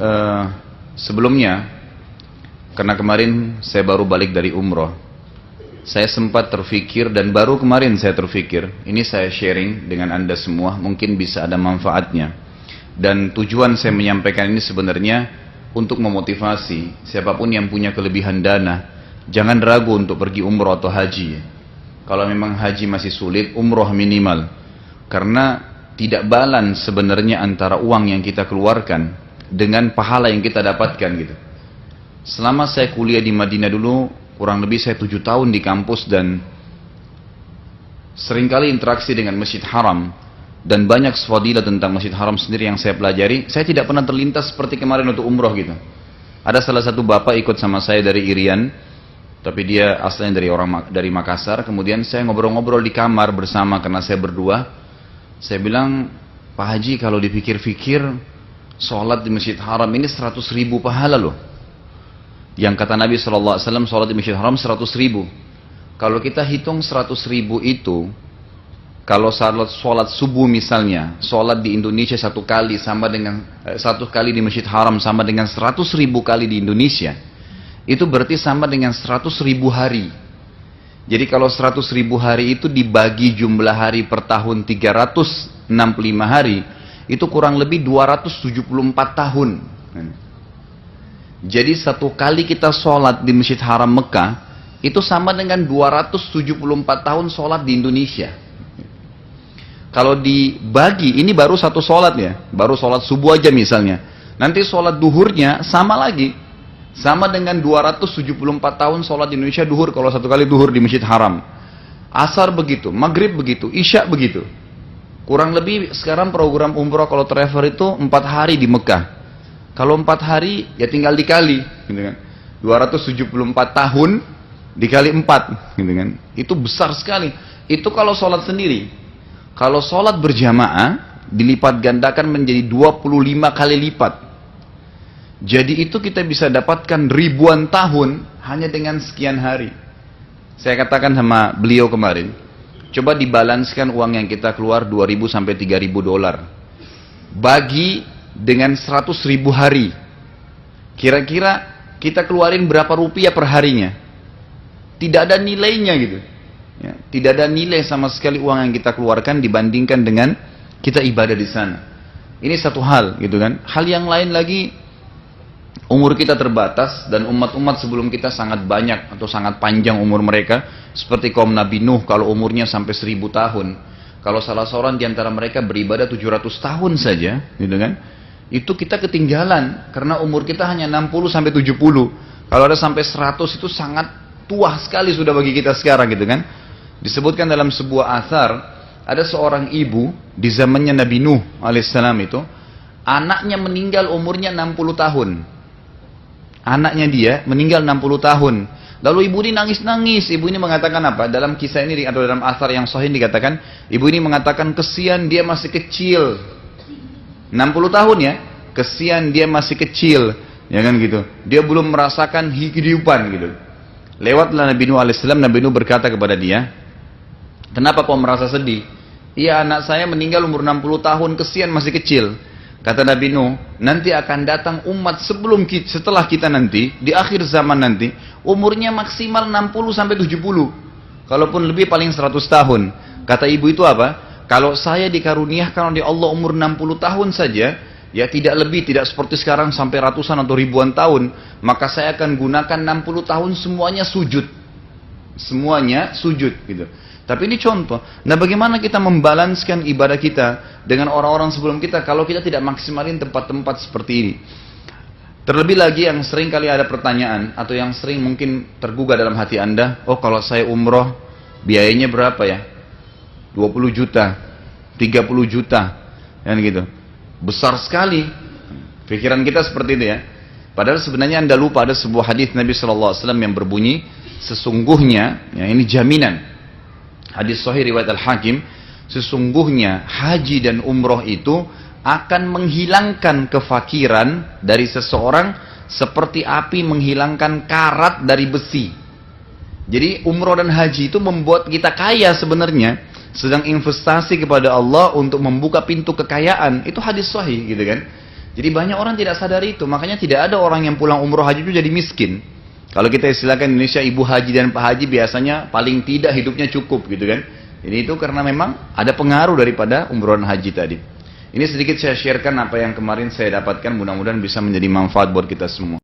eh, sebelumnya, karena kemarin saya baru balik dari umroh, saya sempat terfikir dan baru kemarin saya terfikir, ini saya sharing dengan Anda semua, mungkin bisa ada manfaatnya. Dan tujuan saya menyampaikan ini sebenarnya untuk memotivasi siapapun yang punya kelebihan dana, jangan ragu untuk pergi umroh atau haji. Kalau memang haji masih sulit, umroh minimal. Karena tidak balance sebenarnya antara uang yang kita keluarkan dengan pahala yang kita dapatkan gitu. Selama saya kuliah di Madinah dulu, kurang lebih saya 7 tahun di kampus dan seringkali interaksi dengan Masjid Haram dan banyak fadilah tentang Masjid Haram sendiri yang saya pelajari. Saya tidak pernah terlintas seperti kemarin untuk umroh gitu. Ada salah satu bapak ikut sama saya dari Irian, tapi dia asalnya dari Makassar. Kemudian saya ngobrol-ngobrol di kamar bersama karena saya berdua. Saya bilang, Pak Haji kalau dipikir-pikir sholat di Masjid Haram ini 100.000 pahala loh. Yang kata Nabi SAW, sholat di Masjid Haram 100.000. Kalau kita hitung 100.000 itu, kalau sholat subuh misalnya, sholat di Indonesia satu kali sama dengan satu kali di Masjid Haram sama dengan 100.000 kali di Indonesia, itu berarti sama dengan 100.000 hari. Jadi kalau 100.000 hari itu dibagi jumlah hari per tahun 365 hari, itu kurang lebih 274 tahun. Jadi satu kali kita sholat di Masjid Haram Mekah, itu sama dengan 274 tahun sholat di Indonesia. Kalau dibagi, ini baru satu sholat ya, baru sholat subuh aja misalnya. Nanti sholat duhurnya sama lagi. Sama dengan 274 tahun sholat di Indonesia duhur, kalau satu kali duhur di Masjid Haram. Asar begitu, maghrib begitu, isya begitu. Kurang lebih sekarang program umroh kalau travel itu 4 hari di Mekah. Kalau 4 hari ya tinggal dikali gitu kan. 274 tahun dikali 4 gitu kan. Itu besar sekali. Itu kalau sholat sendiri. Kalau sholat berjamaah dilipat gandakan menjadi 25 kali lipat. Jadi itu kita bisa dapatkan ribuan tahun hanya dengan sekian hari. Saya katakan sama beliau kemarin, coba dibalanskan uang yang kita keluar 2.000 sampai 3.000 dolar. Bagi dengan 100.000 hari. Kira-kira kita keluarin berapa rupiah per harinya? Tidak ada nilainya gitu. Ya, tidak ada nilai sama sekali uang yang kita keluarkan dibandingkan dengan kita ibadah di sana. Ini satu hal gitu kan. Hal yang lain lagi, umur kita terbatas dan umat-umat sebelum kita sangat banyak atau sangat panjang umur mereka. Seperti kaum Nabi Nuh kalau umurnya sampai 1.000 tahun. Kalau salah seorang di antara mereka beribadah 700 tahun saja, gitu kan? Itu kita ketinggalan karena umur kita hanya 60 sampai 70. Kalau ada sampai 100 itu sangat tua sekali sudah bagi kita sekarang, gitu kan? Disebutkan dalam sebuah athar, ada seorang ibu di zamannya Nabi Nuh alaihissalam itu, anaknya meninggal umurnya 60 tahun. Anaknya dia meninggal 60 tahun. Lalu ibu ini nangis-nangis. Ibu ini mengatakan apa? Dalam kisah ini atau dalam athar yang sahih dikatakan, ibu ini mengatakan kesian dia masih kecil. 60 tahun ya. Kesian dia masih kecil. Ya kan gitu. Dia belum merasakan kehidupan gitu. Lewatlah Nabi Nuh alaihissalam. Nabi Nuh berkata kepada dia, kenapa kau merasa sedih? Iya, anak saya meninggal umur 60 tahun, kesian masih kecil. Kata Nabi Nuh, nanti akan datang umat setelah kita nanti, di akhir zaman nanti, umurnya maksimal 60 sampai 70. Kalaupun lebih paling 100 tahun. Kata ibu itu apa? Kalau saya dikaruniakan oleh Allah umur 60 tahun saja, ya tidak lebih, tidak seperti sekarang sampai ratusan atau ribuan tahun, maka saya akan gunakan 60 tahun semuanya sujud. Semuanya sujud gitu. Tapi ini contoh. Nah, bagaimana kita membalanskan ibadah kita dengan orang-orang sebelum kita kalau kita tidak maksimalin tempat-tempat seperti ini? Terlebih lagi yang sering kali ada pertanyaan atau yang sering mungkin tergugah dalam hati Anda, oh kalau saya umroh biayanya berapa ya? 20 juta, 30 juta, kan gitu. Besar sekali. Pikiran kita seperti itu ya. Padahal sebenarnya Anda lupa ada sebuah hadis Nabi SAW yang berbunyi, sesungguhnya, ya ini jaminan. Hadis sahih riwayat Al-Hakim, sesungguhnya haji dan umroh itu akan menghilangkan kefakiran dari seseorang seperti api menghilangkan karat dari besi. Jadi umroh dan haji itu membuat kita kaya sebenarnya, sedang investasi kepada Allah untuk membuka pintu kekayaan. Itu hadis sahih gitu kan. Jadi banyak orang tidak sadar itu, makanya tidak ada orang yang pulang umroh haji itu jadi miskin. Kalau kita istilahkan Indonesia, ibu haji dan pak haji biasanya paling tidak hidupnya cukup gitu kan. Jadi itu karena memang ada pengaruh daripada umroh haji tadi. Ini sedikit saya sharekan apa yang kemarin saya dapatkan, mudah-mudahan bisa menjadi manfaat buat kita semua.